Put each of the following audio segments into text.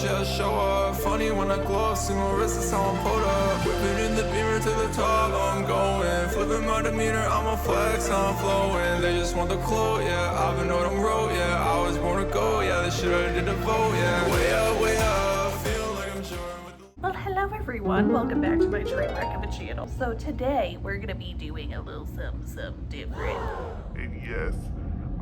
yeah, show up. Funny when I glow, single wrist is how I'm pulled up. Whipping in the beamer to the top, I'm going. Flipping my demeanor, I'm a flex, I'm flowing. They just want the clue, yeah, I've been on them road, yeah. I was born to go, yeah, this shit I did the vote, yeah. Way up, feel like I'm Jordan with the... Well, hello everyone, welcome back to my train wreck of a channel. So today, we're gonna be doing a little something different. And yes,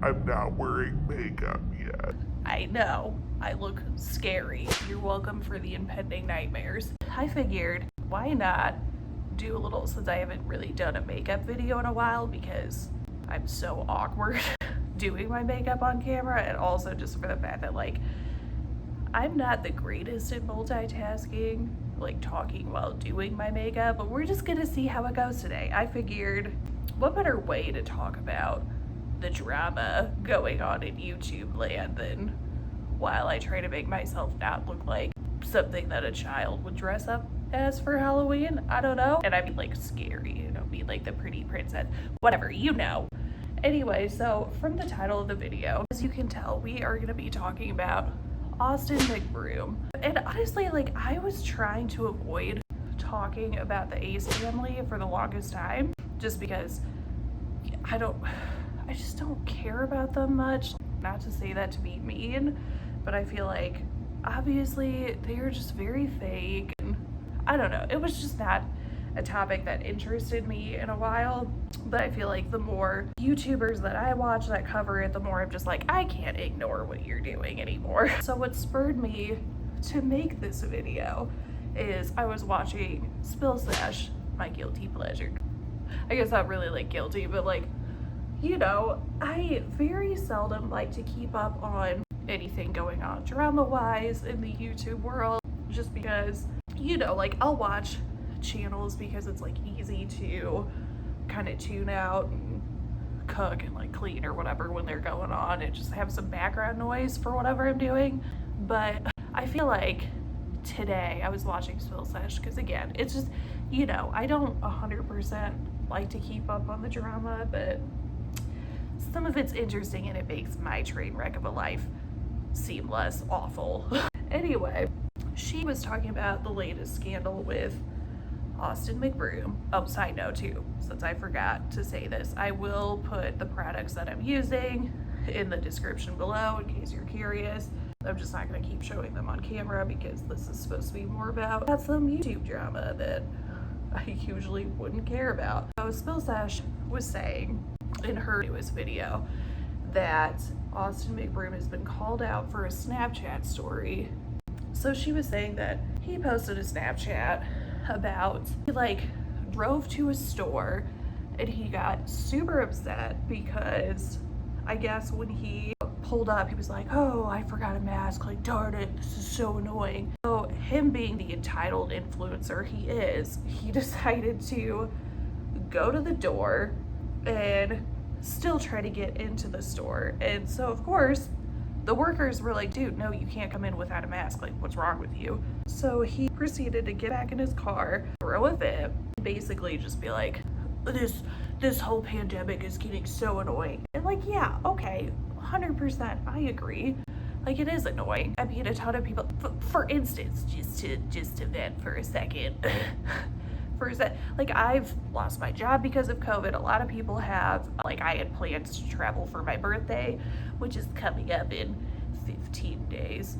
I'm not wearing makeup yet. I know, I look scary. You're welcome for the impending nightmares. I figured, why not do a little, since I haven't really done a makeup video in a while because I'm so awkward doing my makeup on camera, and also just for the fact that like, I'm not the greatest at multitasking, like talking while doing my makeup, but we're just gonna see how it goes today. I figured, what better way to talk about the drama going on in YouTube land than while I try to make myself not look like something that a child would dress up as for Halloween. I don't know. And I mean like scary, you know, be like the pretty princess, whatever, you know. Anyway, so from the title of the video, as you can tell, we are gonna be talking about Austin Mcbroom. And honestly, like I was trying to avoid talking about the Ace family for the longest time, just because I just don't care about them much. Not to say that to be mean, but I feel like obviously they are just very fake. And I don't know, it was just not a topic that interested me in a while. But I feel like the more YouTubers that I watch that cover it, the more I'm just like, I can't ignore what you're doing anymore. So what spurred me to make this video is I was watching Spill Sash, my guilty pleasure. I guess not really like guilty, but like, you know, I very seldom like to keep up on anything going on drama-wise in the YouTube world, just because, you know, like I'll watch channels because it's like easy to kind of tune out and cook and like clean or whatever when they're going on and just have some background noise for whatever I'm doing. But I feel like today I was watching Spill Sash because again, it's just, you know, I don't 100% like to keep up on the drama, but some of it's interesting and it makes my train wreck of a life seem less awful. Anyway, she was talking about the latest scandal with Austin Mcbroom. Oh, side note too, since I forgot to say this, I will put the products that I'm using in the description below in case you're curious. I'm just not going to keep showing them on camera because this is supposed to be more about some YouTube drama that I usually wouldn't care about. So Spill Sash was saying in her newest video that Austin Mcbroom has been called out for a Snapchat story. So she was saying that he posted a Snapchat about he like drove to a store and he got super upset because I guess when he pulled up he was like, oh, I forgot a mask, like darn it, this is so annoying. So him being the entitled influencer he decided to go to the door and still try to get into the store. And so of course the workers were like, dude, no, you can't come in without a mask. Like, what's wrong with you? So he proceeded to get back in his car, throw a fit, basically just be like, this whole pandemic is getting so annoying. And like, yeah, okay, 100%, I agree. Like, it is annoying. I mean, a ton of people, for instance, just to vent for a second. Like I've lost my job because of COVID. A lot of people have. Like I had plans to travel for my birthday, which is coming up in 15 days.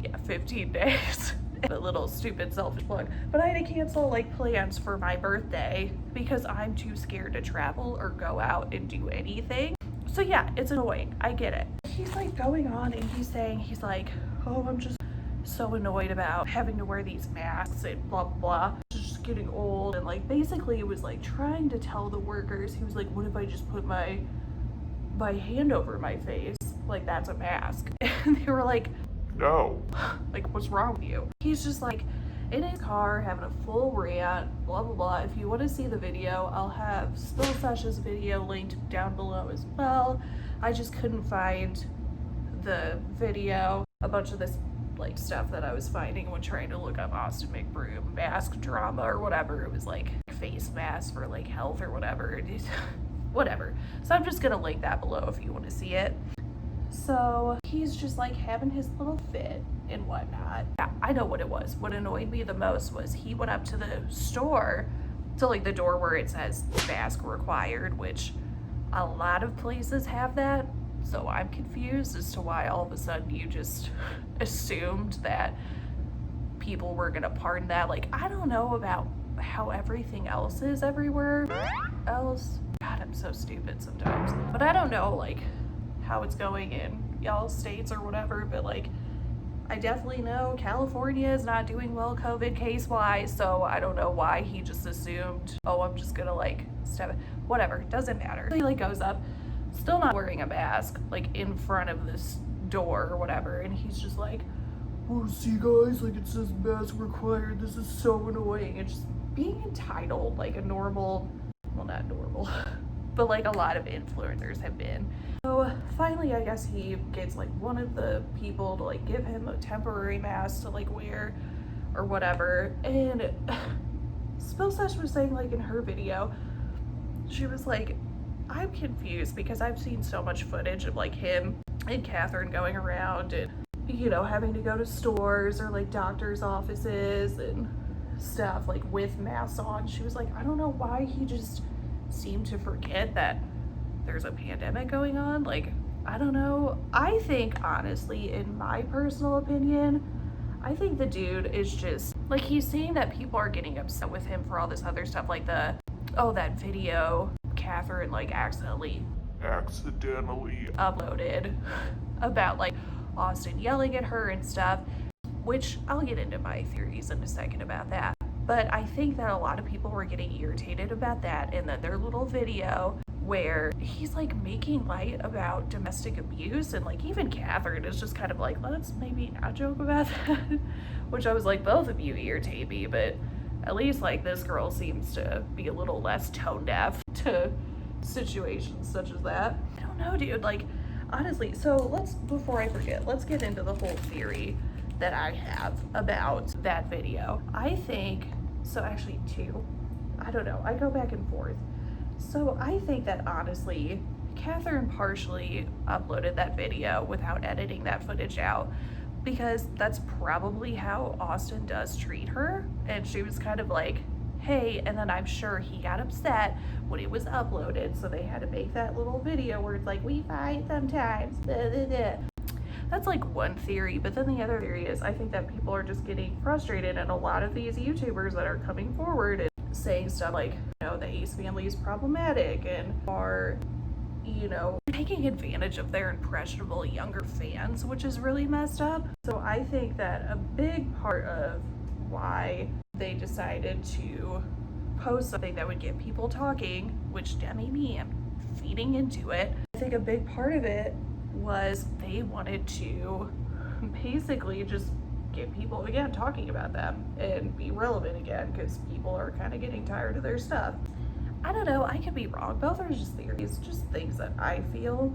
Yeah, 15 days. A little stupid selfish plug. But I had to cancel like plans for my birthday because I'm too scared to travel or go out and do anything. So yeah, it's annoying. I get it. He's like going on and he's saying, he's like, oh, I'm just so annoyed about having to wear these masks and blah blah blah. It's just getting old. And like basically it was like trying to tell the workers, he was like, what if I just put my hand over my face, like that's a mask? And they were like, No. like what's wrong with you? He's just like in his car having a full rant, blah blah blah. If you want to see the video, I'll have Spill Sash's video linked down below as well. I just couldn't find the video. A bunch of this like stuff that I was finding when trying to look up Austin Mcbroom mask drama or whatever, it was like face masks for like health or whatever. Whatever. So I'm just gonna link that below if you want to see it. So he's just like having his little fit and whatnot. Yeah, I know what it was. What annoyed me the most was he went up to the store, to like the door where it says mask required, which a lot of places have that. So I'm confused as to why all of a sudden you just assumed that people were gonna pardon that. Like, I don't know about how everything else is everywhere else. God, I'm so stupid sometimes. But I don't know like how it's going in y'all's states or whatever, but like I definitely know California is not doing well COVID case wise, so I don't know why he just assumed, oh, I'm just gonna like step, whatever, doesn't matter. He like goes up, still not wearing a mask, like in front of this door or whatever, and he's just like, oh, see guys, like it says mask required, this is so annoying. And just being entitled like a normal, well, not normal, but like a lot of influencers have been. So finally, I guess he gets like one of the people to like give him a temporary mask to like wear or whatever. And Spillsesh was saying like in her video, she was like, I'm confused because I've seen so much footage of like him and Catherine going around and, you know, having to go to stores or like doctor's offices and stuff like with masks on. She was like, I don't know why he just seemed to forget that there's a pandemic going on. Like, I don't know. I think honestly, in my personal opinion, I think the dude is just like, he's seeing that people are getting upset with him for all this other stuff, like the, oh, that video Catherine like accidentally uploaded about like Austin yelling at her and stuff, which I'll get into my theories in a second about that. But I think that a lot of people were getting irritated about that, and then their little video where he's like making light about domestic abuse, and like even Catherine is just kind of like, let's maybe not joke about that, which I was like, both of you irritate me, but at least like this girl seems to be a little less tone deaf to situations such as that. I don't know, dude, like honestly. So let's, before I forget, let's get into the whole theory that I have about that video. I think, so actually two, I don't know, I go back and forth. So I think that honestly, Catherine partially uploaded that video without editing that footage out, because that's probably how Austin does treat her. And she was kind of like, hey, and then I'm sure he got upset when it was uploaded, so they had to make that little video where it's like, we fight sometimes, blah, blah, blah. That's like one theory, but then the other theory is I think that people are just getting frustrated, and a lot of these YouTubers that are coming forward and saying stuff like, you know, the Ace family is problematic and are, you know, taking advantage of their impressionable younger fans, which is really messed up. So I think that a big part of why they decided to post something that would get people talking, which Demi me, I'm feeding into it. I think a big part of it was they wanted to basically just get people again talking about them and be relevant again, because people are kind of getting tired of their stuff. I don't know, I could be wrong. Both are just theories, just things that I feel.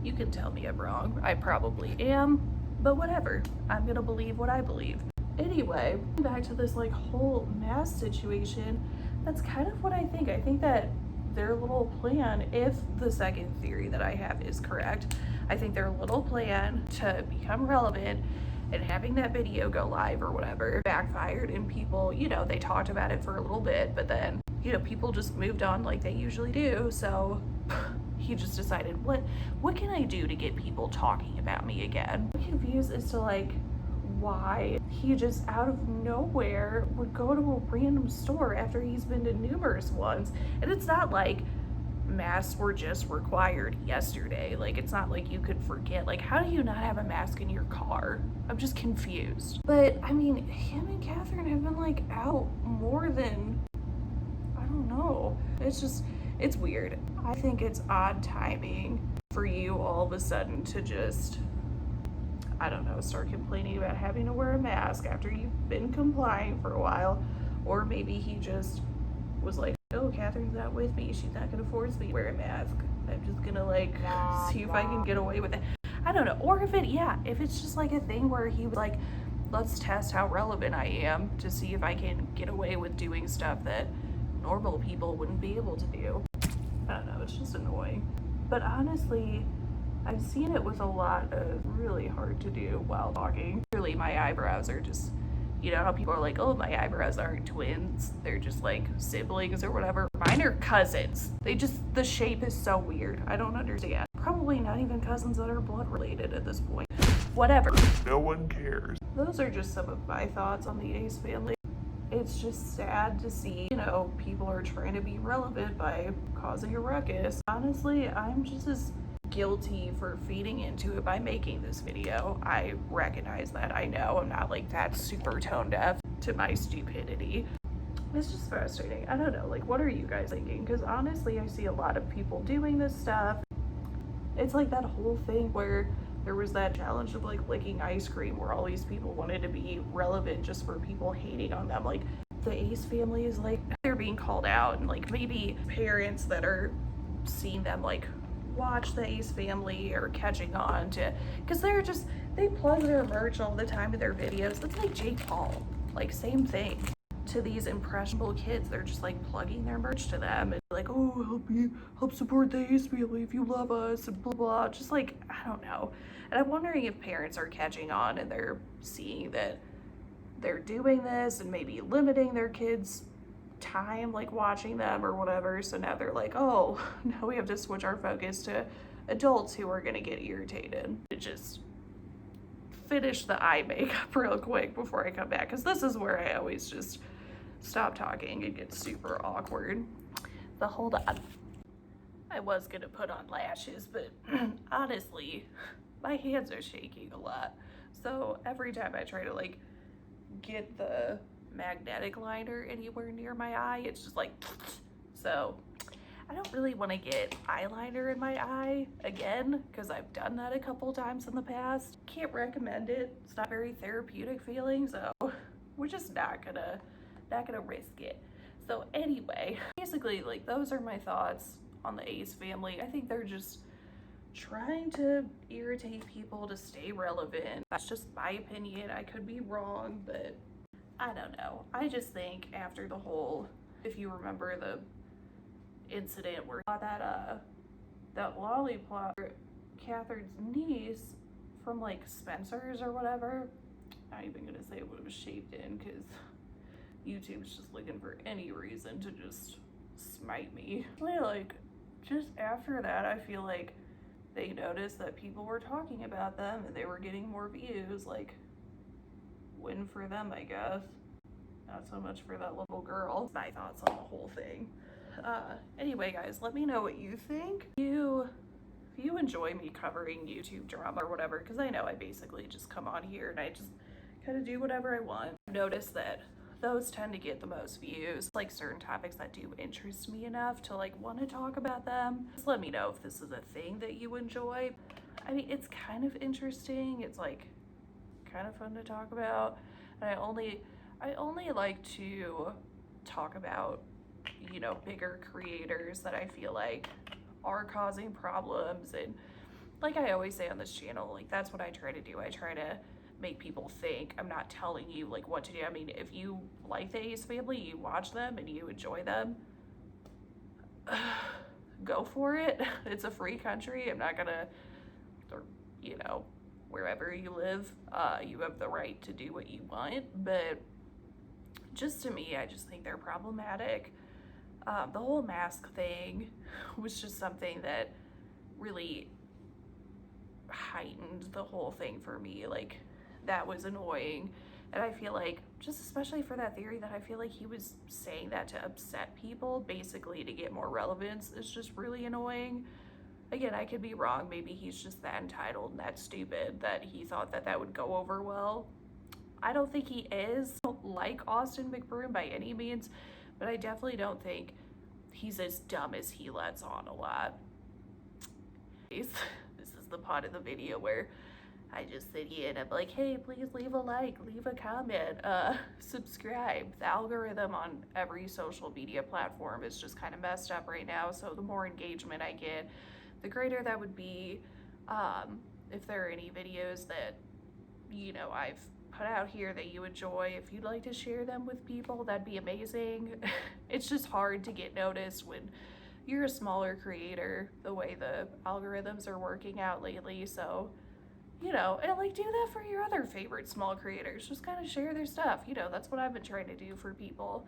You can tell me I'm wrong. I probably am, but whatever. I'm gonna believe what I believe. Anyway, back to this like whole mask situation, that's kind of what I think. I think that their little plan, if the second theory that I have is correct, I think their little plan to become relevant and having that video go live or whatever backfired, and people, you know, they talked about it for a little bit, but then, you know, people just moved on like they usually do. So he just decided, what can I do to get people talking about me again? I'm confused as to like why he just out of nowhere would go to a random store after he's been to numerous ones. And it's not like masks were just required yesterday. Like, it's not like you could forget. Like, how do you not have a mask in your car? I'm just confused. But I mean, him and Catherine have been like out more than, I don't know. It's just, it's weird. I think it's odd timing for you all of a sudden to just, I don't know, start complaining about having to wear a mask after you've been complying for a while. Or maybe he just was like, oh, Catherine's not with me, she's not gonna force me to wear a mask, I'm just gonna like see if I can get away with it. I don't know. Or if it's just like a thing where he was like, let's test how relevant I am to see if I can get away with doing stuff that normal people wouldn't be able to do. I don't know, it's just annoying. But honestly, I've seen it with a lot of really hard to do while talking. Clearly my eyebrows are just, you know how people are like, oh, my eyebrows aren't twins, they're just like siblings or whatever. Mine are cousins. The shape is so weird. I don't understand. Probably not even cousins that are blood related at this point. Whatever. No one cares. Those are just some of my thoughts on the Ace family. It's just sad to see, you know, people are trying to be relevant by causing a ruckus. Honestly, I'm just as guilty for feeding into it by making this video. I recognize that. I know I'm not like that super tone deaf to my stupidity. It's just frustrating. I don't know, like, what are you guys thinking? Because honestly, I see a lot of people doing this stuff. It's like that whole thing where there was that challenge of like licking ice cream where all these people wanted to be relevant just for people hating on them. Like, the Ace family is like, they're being called out, and like maybe parents that are seeing them like watch the Ace family or catching on to, because they plug their merch all the time in their videos. That's like Jake Paul, like same thing. To these impressionable kids, they're just like plugging their merch to them and like, oh, help support the Ace family if you love us, and blah blah. Just like, I don't know. And I'm wondering if parents are catching on and they're seeing that they're doing this and maybe limiting their kids' time like watching them or whatever. So now they're like, oh, now we have to switch our focus to adults who are gonna get irritated. Just finish the eye makeup real quick before I come back, because this is where I always just stop talking and get super awkward. But hold on, I was gonna put on lashes, but honestly my hands are shaking a lot, so every time I try to like get the magnetic liner anywhere near my eye, it's just like, so I don't really want to get eyeliner in my eye again, because I've done that a couple times in the past. Can't recommend it. It's not very therapeutic feeling, so we're just not gonna risk it. So anyway, basically, like, those are my thoughts on the Ace family. I think they're just trying to irritate people to stay relevant. That's just my opinion. I could be wrong, but I don't know. I just think after the whole, if you remember the incident where that lollipop, Catherine's niece from like Spencer's or whatever, not even gonna say what it was shaped in because YouTube's just looking for any reason to just smite me. Like, just after that, I feel like they noticed that people were talking about them and they were getting more views. Like, win for them, I guess. Not so much for that little girl. My thoughts on the whole thing. Anyway, guys, let me know what you think. If you enjoy me covering YouTube drama or whatever, because I know I basically just come on here and I just kind of do whatever I want. I've noticed that those tend to get the most views, like certain topics that do interest me enough to like want to talk about them. Just let me know if this is a thing that you enjoy. I mean, it's kind of interesting. It's like kind of fun to talk about. And I only like to talk about, you know, bigger creators that I feel like are causing problems. And like I always say on this channel, like, that's what I try to do. I try to make people think. I'm not telling you like what to do. I mean, if you like the Ace family, you watch them and you enjoy them, go for it. It's a free country. I'm not gonna, or, you know, wherever you live, you have the right to do what you want. But just to me, I just think they're problematic. The whole mask thing was just something that really heightened the whole thing for me. Like, that was annoying. And I feel like, just especially for that theory that I feel like he was saying that to upset people, basically to get more relevance, is just really annoying. Again, I could be wrong. Maybe he's just that entitled and that stupid that he thought that that would go over well. I don't think he is. I don't like Austin Mcbroom by any means, but I definitely don't think he's as dumb as he lets on a lot. This is the part of the video where I just sit here and I'm like, hey, please leave a like, leave a comment, subscribe. The algorithm on every social media platform is just kind of messed up right now, so the more engagement I get, the greater that would be. If there are any videos that, you know, I've put out here that you enjoy, if you'd like to share them with people, that'd be amazing. It's just hard to get noticed when you're a smaller creator the way the algorithms are working out lately. So, you know, and like do that for your other favorite small creators. Just kind of share their stuff. You know, that's what I've been trying to do for people.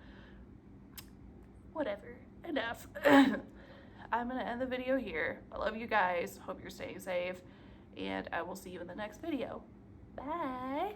Whatever, enough. I'm gonna end the video here. I love you guys. Hope you're staying safe, and I will see you in the next video. Bye.